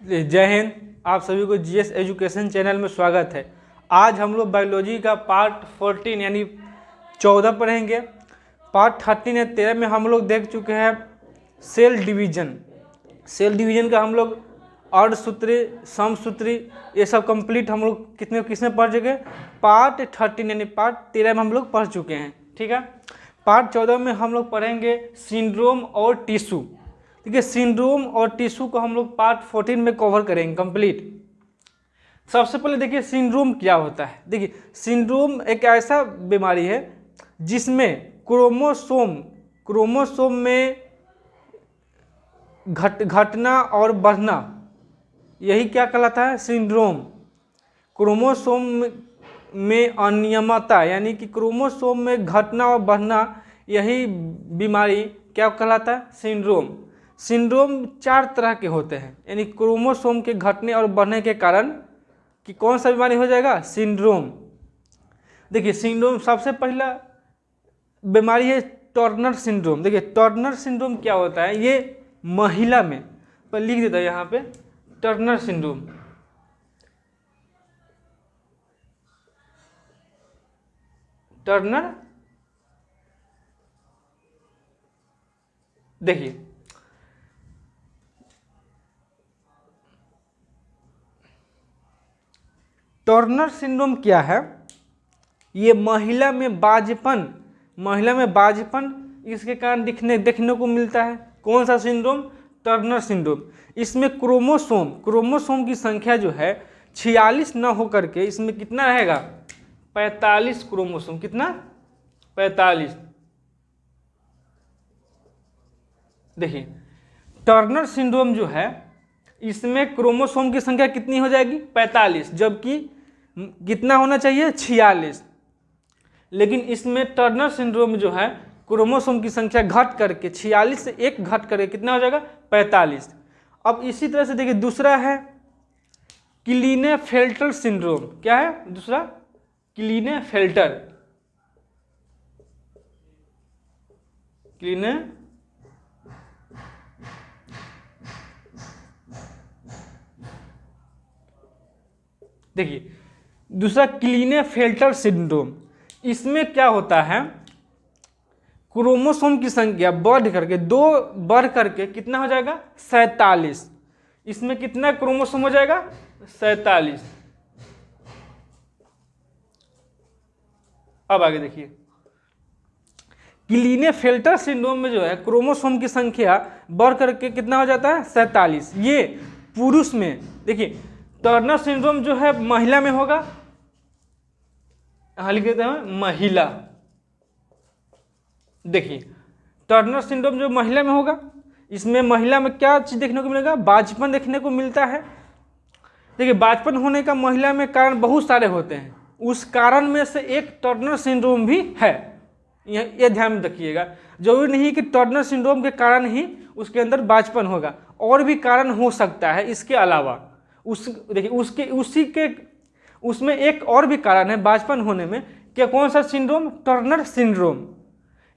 जय हिंद। आप सभी को जीएस एजुकेशन चैनल में स्वागत है। आज हम लोग बायोलॉजी का पार्ट 14 यानी 14 पढ़ेंगे। पार्ट 13 या 13 में हम लोग देख चुके हैं सेल डिवीजन। सेल डिवीजन का हम लोग अर्धसूत्री, समसूत्री ये सब कंप्लीट हम लोग किसमें पढ़ चुके हैं? पार्ट 13 यानी पार्ट 13 में हम लोग पढ़ चुके हैं। ठीक है। पार्ट 14 में हम लोग पढ़ेंगे सिंड्रोम और टिश्यू। ठीक है। सिंड्रोम और टिश्यू को हम लोग पार्ट 14 में कवर करेंगे कंप्लीट। सबसे पहले देखिए सिंड्रोम क्या होता है। देखिए सिंड्रोम एक ऐसा बीमारी है जिसमें क्रोमोसोम में घटना और बढ़ना, यही क्या कहलाता है? सिंड्रोम। क्रोमोसोम में अनियमितता यानी कि क्रोमोसोम में घटना और बढ़ना, यही बीमारी क्या कहलाता है? सिंड्रोम। सिंड्रोम 4 तरह के होते हैं, यानी क्रोमोसोम के घटने और बढ़ने के कारण कि कौन सा बीमारी हो जाएगा? सिंड्रोम। देखिए सिंड्रोम सबसे पहला बीमारी है टर्नर सिंड्रोम। देखिए टर्नर सिंड्रोम क्या होता है? ये महिला में, पर लिख देता है यहाँ पे टर्नर सिंड्रोम। टर्नर, देखिए टर्नर सिंड्रोम क्या है? ये महिला में बाझपन इसके कारण देखने को मिलता है। कौन सा सिंड्रोम? Turner syndrome. इसमें क्रोमोसोम की संख्या जो है 46 न होकर के इसमें कितना रहेगा? 45 क्रोमोसोम। कितना? 45। देखिए टर्नर सिंड्रोम जो है इसमें क्रोमोसोम की संख्या कितनी हो जाएगी? 45, जबकि कितना होना चाहिए? 46। लेकिन इसमें टर्नर सिंड्रोम जो है क्रोमोसोम की संख्या घट करके 46 से 1 घट करके कितना हो जाएगा? 45। अब इसी तरह से देखिए दूसरा है क्लीनेफेल्टर सिंड्रोम। क्या है दूसरा? क्लीनेफेल्टर। देखिए दूसरा क्लीनेफेल्टर सिंड्रोम। इसमें क्या होता है? क्रोमोसोम की संख्या बढ़ करके कितना हो जाएगा? 47। इसमें कितना क्रोमोसोम हो जाएगा? 47। अब आगे देखिए क्लीनेफेल्टर सिंड्रोम में जो है क्रोमोसोम की संख्या बढ़ करके कितना हो जाता है? 47। ये पुरुष में। देखिए टर्नर सिंड्रोम जो है महिला में होगा, लिख देते हैं महिला। देखिए टर्नर सिंड्रोम जो महिला में होगा, इसमें महिला में क्या चीज देखने को मिलेगा? बाझपन देखने को मिलता है। देखिए बाझपन होने का महिला में कारण बहुत सारे होते हैं, उस कारण में से एक टर्नर सिंड्रोम भी है। ये ध्यान में रखिएगा। जरूरी नहीं कि टर्नर सिंड्रोम के कारण ही उसके अंदर बाझपन होगा, और भी कारण हो सकता है इसके अलावा। देखिए उसमें एक और भी कारण है बाझपन होने में। क्या? कौन सा सिंड्रोम? Turner syndrome.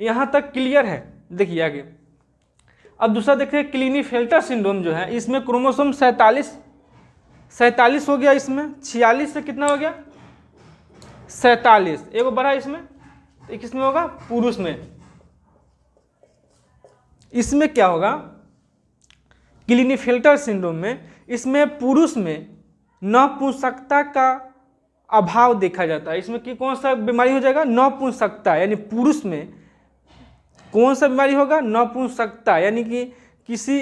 यहां तक क्लियर है? देखिए आगे अब दूसरा देखिए क्लीनेफेल्टर सिंड्रोम जो है इसमें क्रोमोसोम 47 हो गया। इसमें 46 से कितना हो गया? 47। एगो बढ़ा इसमें, तो किसमें होगा? पुरुष में। इसमें क्या होगा? क्लीनेफेल्टर सिंड्रोम में इसमें पुरुष में नपुंसकता का अभाव देखा जाता है। इसमें कि कौन सा बीमारी हो जाएगा? नपुंसकता। यानी पुरुष में कौन सा बीमारी होगा? नपुंसकता, यानी कि किसी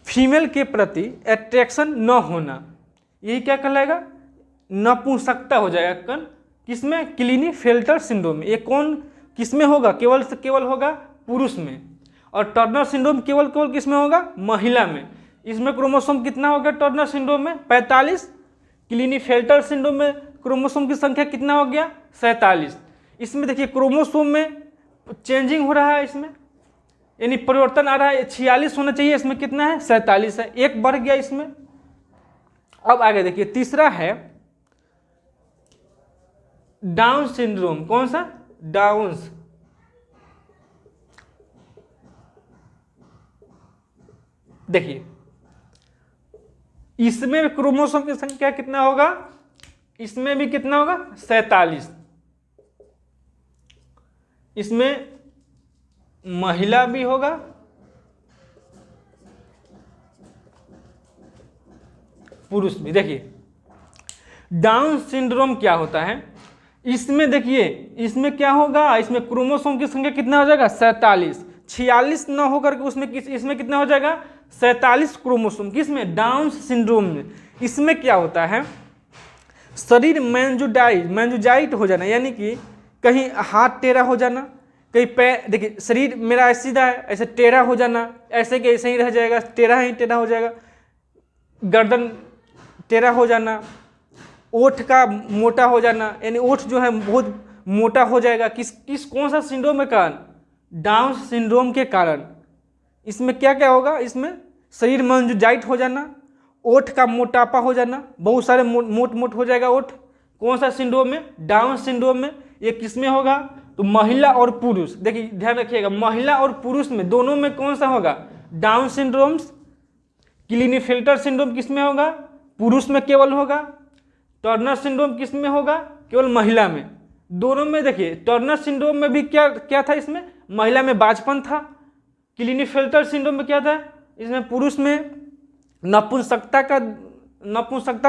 फीमेल के प्रति अट्रैक्शन न होना, यही क्या कहलाएगा? नपुंसकता हो जाएगा। किसमें? क्लीनेफेल्टर सिंड्रोम में। ये कौन किसमें होगा? केवल होगा पुरुष में। और टर्नर सिंड्रोम केवल किसमें होगा? महिला में। इसमें क्रोमोसोम कितना होगा टर्नर सिंड्रोम में? 45। क्लीनेफेल्टर सिंड्रोम में क्रोमोसोम की संख्या कितना हो गया? 47। इसमें देखिए क्रोमोसोम में चेंजिंग हो रहा है, इसमें यानी परिवर्तन आ रहा है। 46 होना चाहिए, इसमें कितना है? 47 है, 1 बढ़ गया इसमें। अब आगे देखिए तीसरा है डाउन सिंड्रोम। कौन सा? डाउन्स। देखिए इसमें क्रोमोसोम की संख्या कितना होगा, इसमें भी कितना होगा 47। इसमें महिला भी होगा पुरुष भी। देखिए डाउन सिंड्रोम क्या होता है, इसमें देखिए इसमें क्या होगा, इसमें क्रोमोसोम की संख्या कितना हो जाएगा 47, 46 ना होकर के उसमें इसमें कितना हो जाएगा 47 क्रोमोसोम, किसमें डाउन सिंड्रोम में। इसमें क्या होता है, शरीर मैंजोजाइट हो जाना, यानी कि कहीं हाथ टेढ़ा हो जाना, कहीं पैर, देखिए शरीर मेरा सीधा है ऐसे टेढ़ा हो जाना, ऐसे कि ऐसे ही रह जाएगा, टेढ़ा ही टेढ़ा हो जाएगा, गर्दन टेढ़ा हो जाना, ओठ का मोटा हो जाना, यानी ओठ जो है बहुत मोटा हो जाएगा, कौन सा सिंड्रोम के कारण, डाउन सिंड्रोम के कारण। इसमें क्या क्या होगा, इसमें शरीर मैंजोजाइट हो जाना, ओठ का मोटापा हो जाना, बहुत सारे मोट हो जाएगा ओठ, कौन सा सिंड्रोम में, डाउन सिंड्रोम में। ये किसमें होगा, तो महिला और पुरुष, देखिए ध्यान रखिएगा महिला और पुरुष में दोनों में कौन सा होगा, डाउन सिंड्रोम्स। क्लिनीफेल्टर सिंड्रोम किसमें होगा, पुरुष में केवल होगा। टर्नर सिंड्रोम किसमें होगा, केवल महिला में। दोनों में देखिए टर्नर सिंड्रोम में भी क्या क्या था, इसमें महिला में बाजपन था, क्लिनीफेल्टर सिंड्रोम में क्या था, इसमें पुरुष में नपुंसकता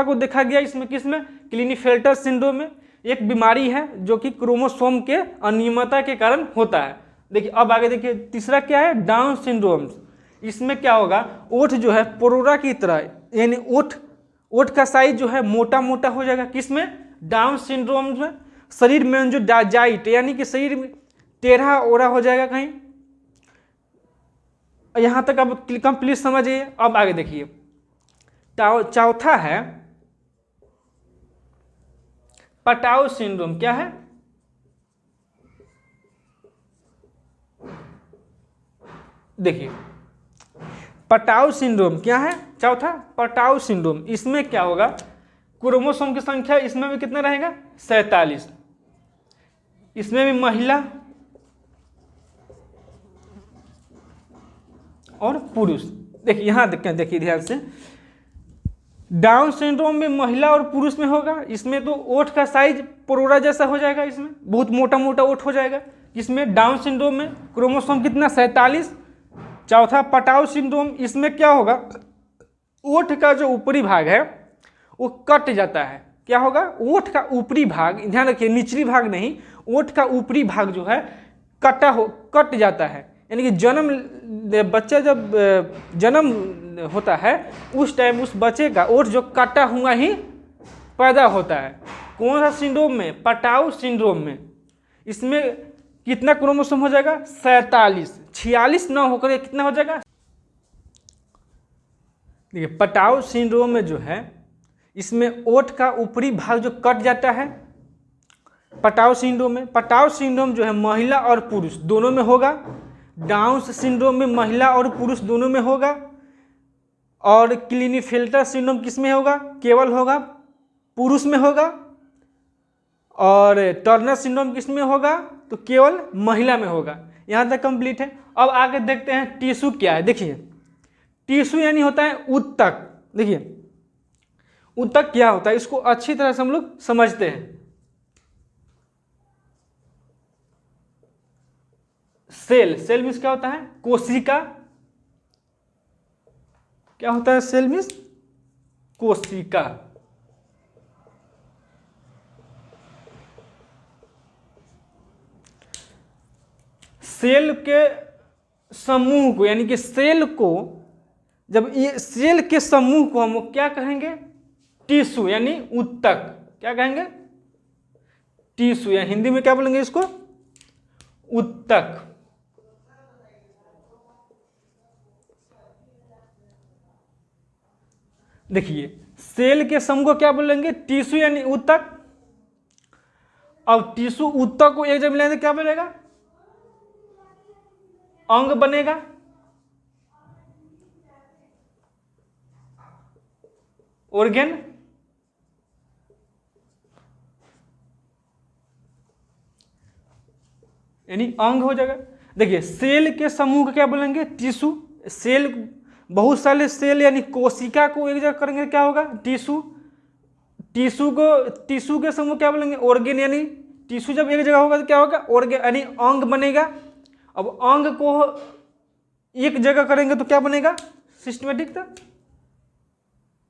को देखा गया, इसमें किसमें, क्लिनीफेल्टर सिंड्रोम में। एक बीमारी है जो कि क्रोमोसोम के अनियमितता के कारण होता है। देखिए अब आगे देखिए तीसरा क्या है, डाउन सिंड्रोम। इसमें क्या होगा, ओठ जो है पोरोरा की तरह, यानी ओठ का साइज जो है मोटा मोटा हो जाएगा, किसमें, डाउन सिंड्रोम में। शरीर में जो डाजाइट, यानी कि शरीर में टेढ़ा ओढ़ा हो जाएगा कहीं। यहां तक अब कंप्लीट समझिए। अब आगे देखिए चौथा है पटाउ सिंड्रोम। क्या है, देखिए पटाउ सिंड्रोम क्या है, चौथा पटाउ सिंड्रोम। इसमें क्या होगा, क्रोमोसोम की संख्या इसमें भी कितना रहेगा 47, इसमें भी महिला और पुरुष। देखिए यहां देखिए ध्यान से, डाउन सिंड्रोम में महिला और पुरुष में होगा। इसमें तो ओठ का साइज परोरा जैसा हो जाएगा, इसमें बहुत मोटा मोटा ओठ हो जाएगा। इसमें डाउन सिंड्रोम में क्रोमोसोम कितना 47। चौथा पटाउ सिंड्रोम, इसमें क्या होगा, ओठ का जो ऊपरी भाग है वो कट जाता है। क्या होगा, ओठ का ऊपरी भाग, ध्यान रखिए निचली भाग नहीं, ओठ का ऊपरी भाग जो है कट जाता है। यानी कि बच्चा जब जन्म होता है उस टाइम उस बच्चे का ओठ जो कटा हुआ ही पैदा होता है। कौन सा सिंड्रोम में, पटाउ सिंड्रोम में। इसमें कितना क्रोमोसोम हो जाएगा 47, 46 ना होकर कितना हो जाएगा। देखिए पटाउ सिंड्रोम में जो है इसमें ओठ का ऊपरी भाग जो कट जाता है पटाउ सिंड्रोम में। पटाउ सिंड्रोम जो है महिला और पुरुष दोनों में होगा। डाउन सिंड्रोम में महिला और पुरुष दोनों में होगा। और क्लिनीफेल्टर सिंड्रोम किस में होगा, केवल होगा पुरुष में होगा। और टर्नर सिंड्रोम किस में होगा, तो केवल महिला में होगा। यहाँ तक कंप्लीट है। अब आगे देखते हैं टिश्यू क्या है। देखिए टिश्यू यानी होता है ऊतक। देखिए ऊतक क्या होता है, इसको अच्छी तरह से हम लोग समझते हैं। सेल मीन्स क्या होता है, कोशिका। क्या होता है सेल मीन्स, कोशिका। सेल के समूह को, यानी कि सेल को, जब ये सेल के समूह को हम क्या कहेंगे, टिश्यू यानी ऊतक। क्या कहेंगे, टिश्यू, या हिंदी में क्या बोलेंगे इसको, ऊतक। देखिए सेल के समूह को क्या बोलेंगे, टिश्यू यानी ऊतक। अब टिश्यू ऊतक को एक जगह मिलाएंगे क्या बनेगा, अंग बनेगा। ऑर्गेन। यानी अंग हो जाएगा। देखिए सेल के समूह को क्या बोलेंगे, टिश्यू। सेल बहुत सारे सेल यानी कोशिका को एक जगह करेंगे क्या होगा, टिश्यू। टिश्यू के समूह क्या बोलेंगे, ऑर्गेन। यानी टिश्यू जब एक जगह होगा तो क्या होगा, ऑर्गेन यानी अंग बनेगा। अब अंग को एक जगह करेंगे तो क्या बनेगा, सिस्टमेटिक, तो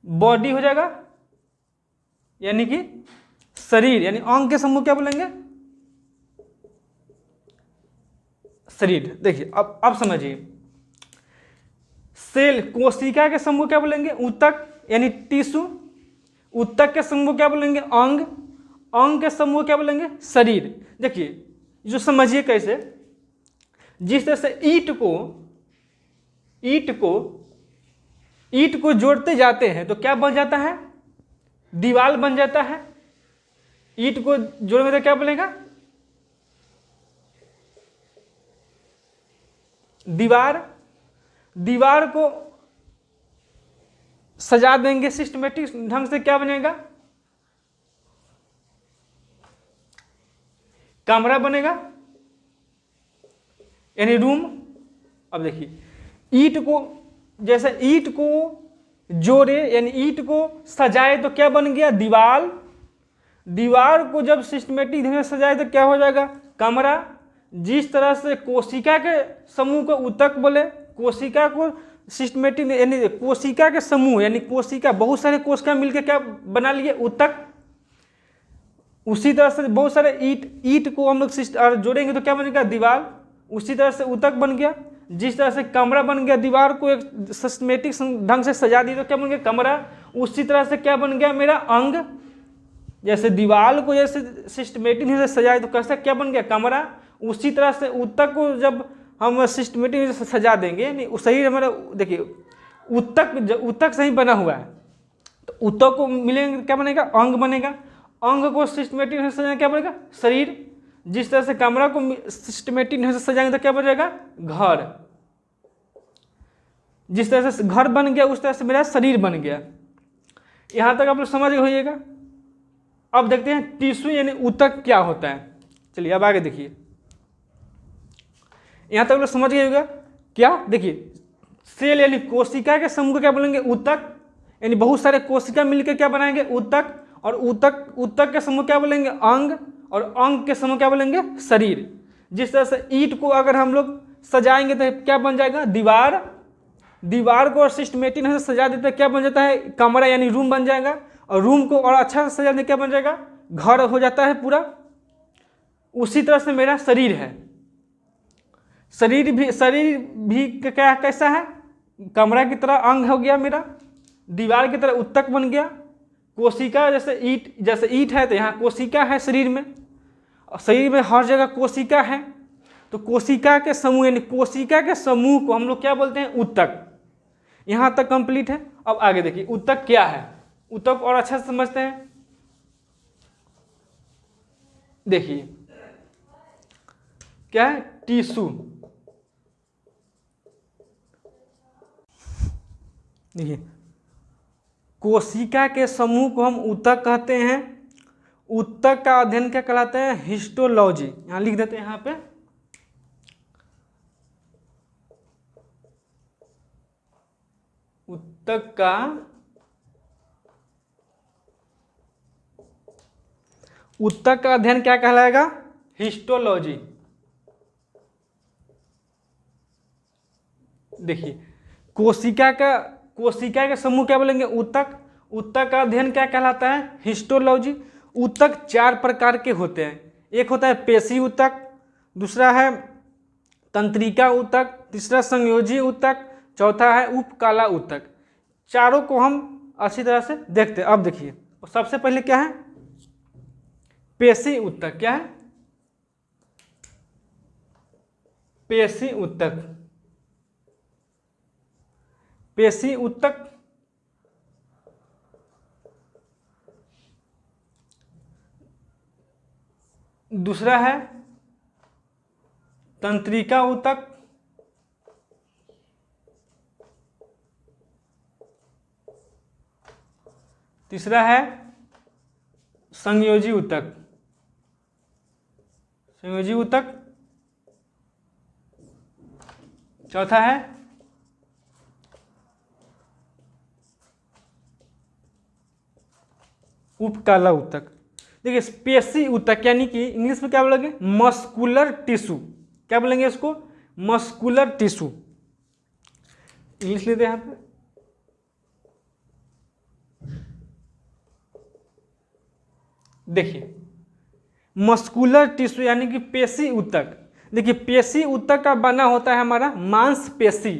बॉडी हो जाएगा यानी कि शरीर। यानी अंग के समूह क्या बोलेंगे, शरीर। देखिए अब समझिए, सेल कोशिका के समूह क्या बोलेंगे, ऊतक यानी टिश्यू। ऊतक के समूह क्या बोलेंगे, अंग। अंग के समूह क्या बोलेंगे, शरीर। देखिए जो समझिए कैसे, जिस तरह से ईंट को जोड़ते जाते हैं तो क्या बन जाता है, दीवार बन जाता है। ईंट को जोड़ेंगे तो क्या बनेगा, दीवार। दीवार को सजा देंगे सिस्टमेटिक ढंग से, क्या बनेगा, कमरा बनेगा यानी रूम। अब देखिए ईंट को, जैसे ईंट को जोड़े यानी ईंट को सजाए तो क्या बन गया, दीवार। दीवार को जब सिस्टमेटिक ढंग से सजाए तो क्या हो जाएगा, कमरा। जिस तरह से कोशिका के समूह को ऊतक बोले, कोशिका को सिस्टमेटिक यानी कोशिका के समूह यानी कोशिका, बहुत सारे कोशिका मिलकर क्या बना लिए, ऊतक। उसी तरह से बहुत सारे ईंट को हम लोग जोड़ेंगे तो क्या बनेगा, दीवार। उसी तरह से ऊतक बन गया। जिस तरह से कमरा बन गया, दीवार को एक सिस्टमेटिक ढंग से सजा दी तो क्या बन गया, कमरा। उसी तरह से क्या बन गया मेरा, अंग। जैसे दीवार को जैसे सिस्टमेटिक ढंग से सजाए तो कैसे क्या बन गया, कमरा। उसी तरह से ऊतक को जब हम सिस्टमेटिक से सजा देंगे, नहीं शरीर हमारा, देखिए ऊतक से ही बना हुआ है तो ऊतक को मिलेंगे क्या बनेगा, अंग बनेगा। अंग को सिस्टमेटिक ढंग से सजाएंगे क्या बनेगा, शरीर। जिस तरह से कमरा को सिस्टमेटिक ढंग से सजाएंगे तो क्या बन जाएगा, घर। जिस तरह से घर बन गया उस तरह से मेरा शरीर बन गया। यहां तक आप लोग समझ होइएगा। अब देखते हैं टिश्यू यानी ऊतक क्या होता है। चलिए अब आगे देखिए, यहां तक लोग समझ गए होगा क्या। देखिए सेल यानी कोशिका के समूह को क्या बोलेंगे, ऊतक। यानी बहुत सारे कोशिका मिलकर क्या बनाएंगे, ऊतक। और ऊतक के समूह क्या बोलेंगे, अंग। और अंग के समूह क्या बोलेंगे, शरीर। जिस तरह से ईंट को अगर हम लोग सजाएंगे तो क्या बन जाएगा, दीवार। दीवार को सिस्टमेटिक ढंग से सजा देते क्या बन जाता है, कमरा यानी रूम बन जाएगा। और रूम को और अच्छा से सजा दे क्या बन जाएगा, घर हो जाता है पूरा। उसी तरह से मेरा शरीर है। शरीर भी क्या कैसा है, कमरा की तरह अंग हो गया मेरा, दीवार की तरह ऊतक बन गया। कोशिका जैसे ईंट है तो यहाँ कोशिका है शरीर में। शरीर में हर जगह कोशिका है तो कोशिका के समूह यानी कोशिका के समूह को हम लोग क्या बोलते हैं, ऊतक। यहाँ तक कंप्लीट है। अब आगे देखिए ऊतक क्या है, ऊतक और अच्छा से समझते हैं। देखिए क्या है, टिश्यू। देखिए कोशिका के समूह को हम ऊतक कहते हैं। ऊतक का अध्ययन क्या कहलाता है, हिस्टोलॉजी। यहां लिख देते हैं, यहां पे ऊतक का अध्ययन क्या कहलाएगा, हिस्टोलॉजी। देखिए कोशिका के समूह क्या बोलेंगे, ऊतक। ऊतक का अध्ययन क्या कहलाता है, हिस्टोलॉजी। ऊतक 4 प्रकार के होते हैं। एक होता है पेशी ऊतक, दूसरा है तंत्रिका ऊतक, तीसरा संयोजी ऊतक, चौथा है उपकला ऊतक। चारों को हम अच्छी तरह से देखते हैं। अब देखिए सबसे पहले क्या है, पेशी ऊतक। क्या है, पेशी ऊतक। पेशी ऊतक दूसरा है तंत्रिका ऊतक, तीसरा है संयोजी ऊतक। संयोजी ऊतक, चौथा है उपकाला ऊतक। देखिए पेशी ऊतक यानी कि इंग्लिश में क्या बोलेंगे, मस्कुलर टिश्यू। क्या बोलेंगे इसको, मस्कुलर टिश्यू। इंग्लिश लेते हैं यहाँ पे, देखिए मस्कुलर टिश्यू यानी कि पेशी ऊतक। देखिए पेशी ऊतक का बना होता है हमारा मांसपेशी,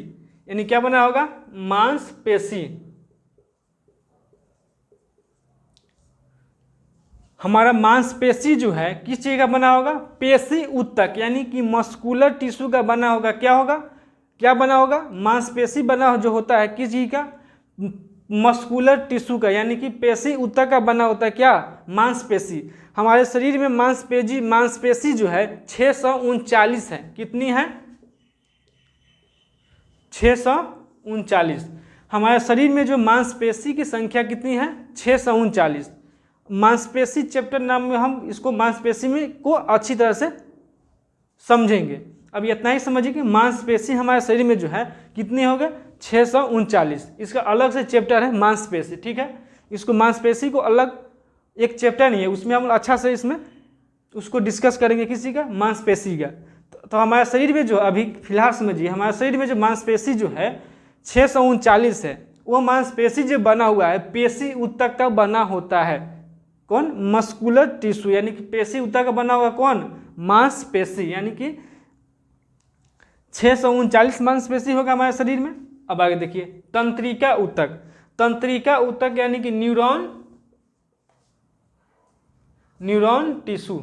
यानी क्या बना होगा, मांसपेशी। हमारा मांसपेशी जो है किस चीज का बना होगा, पेशी ऊतक यानी कि मस्कुलर टिश्यू का बना होगा। क्या होगा, क्या बना होगा, मांसपेशी बना जो होता है किस चीज का, मस्कुलर टिश्यू का, यानी कि पेशी ऊतक का बना होता है क्या, मांसपेशी। हमारे शरीर में मांसपेशी जो है 639 है। कितनी है, 639। हमारे शरीर में जो मांसपेशी की संख्या कितनी है, 639। मांसपेशी चैप्टर नाम में हम इसको मांसपेशी में को अच्छी तरह से समझेंगे। अब इतना ही समझिए कि मांसपेशी हमारे शरीर में जो है कितनी हो गए, 639। इसका अलग से चैप्टर है मांसपेशी, ठीक है। इसको मांसपेशी को अलग एक चैप्टर नहीं है, उसमें हम अच्छा से इसमें उसको डिस्कस करेंगे किसी का, मांसपेशी का। तो हमारे शरीर में जो अभी फिलहाल समझिए, हमारे शरीर में जो मांसपेशी जो है 639 है, वो मांसपेशी जो बना हुआ है पेशी ऊतक का बना होता है। कौन, मस्कुलर टिश्यू यानी कि पेशी ऊतक का बना हुआ कौन, मांसपेशी, यानी कि 639 मांसपेशी होगा हमारे शरीर में। अब आगे देखिए तंत्रिका ऊतक। तंत्रिका ऊतक यानी कि न्यूरॉन टिश्यू।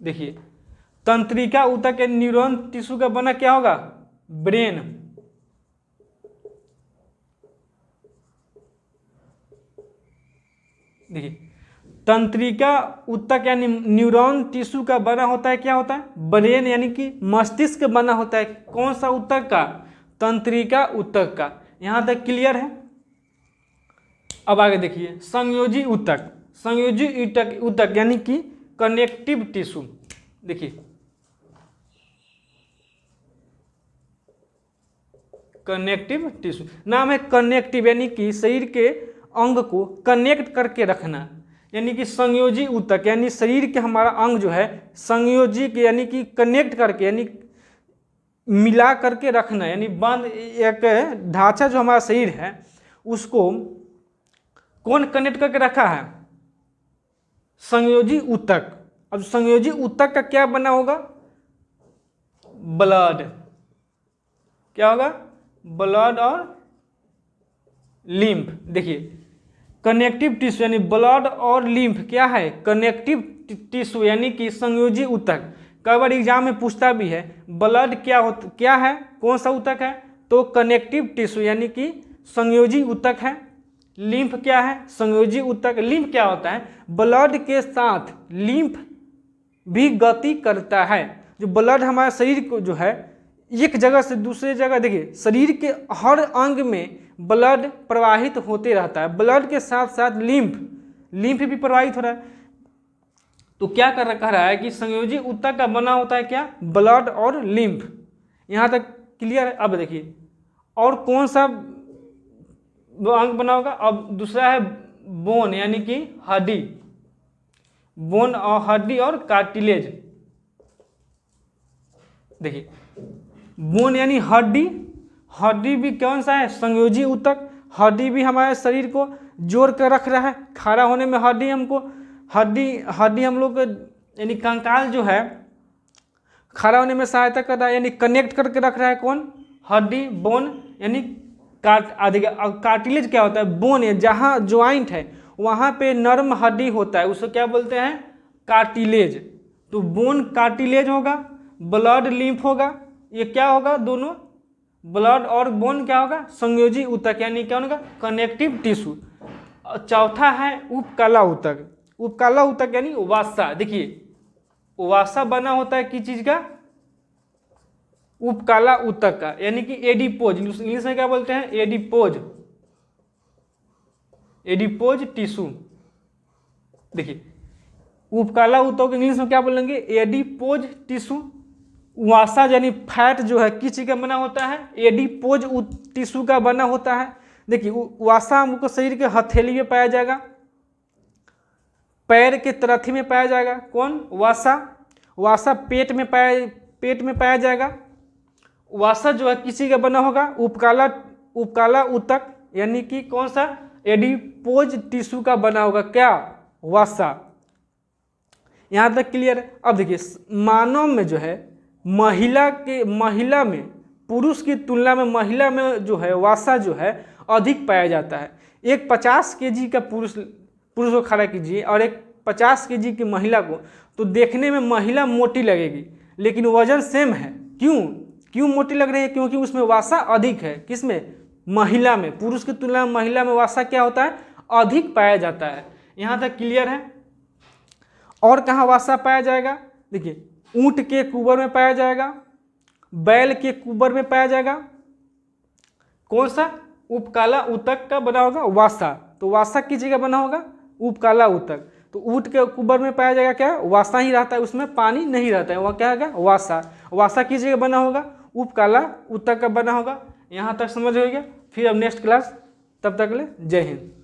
देखिए तंत्रिका ऊतक के न्यूरॉन टिश्यू का बना क्या होगा, ब्रेन। देखिए तंत्रिका ऊतक यानी न्यूरॉन टिश्यू का बना होता है क्या होता है, ब्रेन, यानी कि मस्तिष्क बना होता है। कौन सा ऊतक का, तंत्रिका ऊतक का। यहां तक क्लियर है। अब आगे देखिए संयोजी ऊतक। संयोजी ऊतक यानी कि कनेक्टिव टिश्यू। देखिए कनेक्टिव टिश्यू नाम है, कनेक्टिव यानी कि शरीर के अंग को कनेक्ट करके रखना, यानी कि संयोजी ऊतक यानी शरीर के हमारा अंग जो है संयोजी के यानी कि कनेक्ट करके यानी मिला करके रखना, यानी बंद एक ढांचा जो हमारा शरीर है उसको कौन कनेक्ट करके रखा है, संयोजी ऊतक। अब संयोजी ऊतक का क्या बना होगा, ब्लड। क्या होगा, ब्लड और लिम्फ। देखिए कनेक्टिव टिश्यू यानी ब्लड और लिम्फ क्या है, कनेक्टिव टिश्यू यानी कि संयोजी ऊतक। कई बार एग्जाम में पूछता भी है ब्लड क्या है, कौन सा ऊतक है, तो कनेक्टिव टिश्यू यानी कि संयोजी ऊतक है। लिम्फ क्या है, संयोजी ऊतक। लिम्फ क्या होता है, ब्लड के साथ लिम्फ भी गति करता है। जो ब्लड हमारे शरीर को जो है एक जगह से दूसरे जगह, देखिए शरीर के हर अंग में ब्लड प्रवाहित होते रहता है, ब्लड के साथ साथ लिम्फ भी प्रवाहित हो रहा है। तो क्या कर रहा है कि संयोजी ऊतक का बना होता है क्या, ब्लड और लिम्फ। यहाँ तक क्लियर है। अब देखिए और कौन सा अंग बना होगा, अब दूसरा है बोन यानी कि हड्डी। बोन और हड्डी और कार्टिलेज। देखिए बोन यानी हड्डी, हड्डी भी कौन सा है, संयोजी ऊतक। हड्डी भी हमारे शरीर को जोड़ कर रख रहा है, खड़ा होने में हड्डी हमको हड्डी हम लोग यानी कंकाल जो है खड़ा होने में सहायता कर रहा है, यानी कनेक्ट करके रख रहा है कौन, हड्डी। बोन यानी कार्टिलेज क्या होता है, बोन है जहाँ ज्वाइंट है वहाँ पे नर्म हड्डी होता है, उसको क्या बोलते हैं, कार्टिलेज। तो बोन कार्टिलेज होगा, ब्लड लिम्फ होगा, ये क्या होगा, दोनों ब्लड और बोन क्या होगा, संयोजी ऊतक यानी क्या होगा, कनेक्टिव टिश्यू। चौथा है उपकला ऊतक। उपकला ऊतक यानी वासा। देखिए वासा बना होता है किस चीज का, उपकला ऊतक का, यानी कि एडिपोज। इंग्लिश में क्या बोलते हैं, एडिपोज टिश्यू। देखिए उपकला ऊतक इंग्लिश में क्या बोलेंगे, एडिपोज टिश्यू। वासा यानी फैट जो है किस चीज का बना होता है, एडिपोज टिश्यू का बना होता है। देखिए वासा हमको शरीर के हथेली में पाया जाएगा, पैर के तरथी में पाया जाएगा। कौन? वासा। वासा पेट में पाया जाएगा। वासा जो है किसी का बना होगा? उपकाला ऊतक, यानी कि कौन सा? एडिपोज टिश्यू का बना होगा। क्या? वासा। यहाँ तक क्लियर है। अब देखिए, मानव में जो है महिला में पुरुष की तुलना में महिला में जो है वासा जो है अधिक पाया जाता है। एक 50 केजी का पुरुष को खड़ा कीजिए और एक 50 केजी की महिला को, तो देखने में महिला मोटी लगेगी लेकिन वजन सेम है। क्यों मोटी लग रही है? क्योंकि उसमें वासा अधिक है। किसमें? महिला में। पुरुष की तुलना में महिला में वासा क्या होता है? अधिक पाया जाता है। यहाँ तक क्लियर है। और कहाँ वासा पाया जाएगा? देखिए, ऊंट के कुबर में पाया जाएगा, बैल के कुबर में पाया जाएगा। कौन सा? उपकाला ऊतक का बना होगा वासा। तो वासा किस जगह बना होगा? उपकाला ऊतक। तो ऊंट के कुबर में पाया जाएगा क्या? वासा ही रहता है, उसमें पानी नहीं रहता है, वह क्या होगा? वासा। वासा किस जगह बना होगा? उपकाला ऊतक का बना होगा। यहाँ तक समझ हो गया। फिर अब नेक्स्ट क्लास, तब तक ले जय हिंद।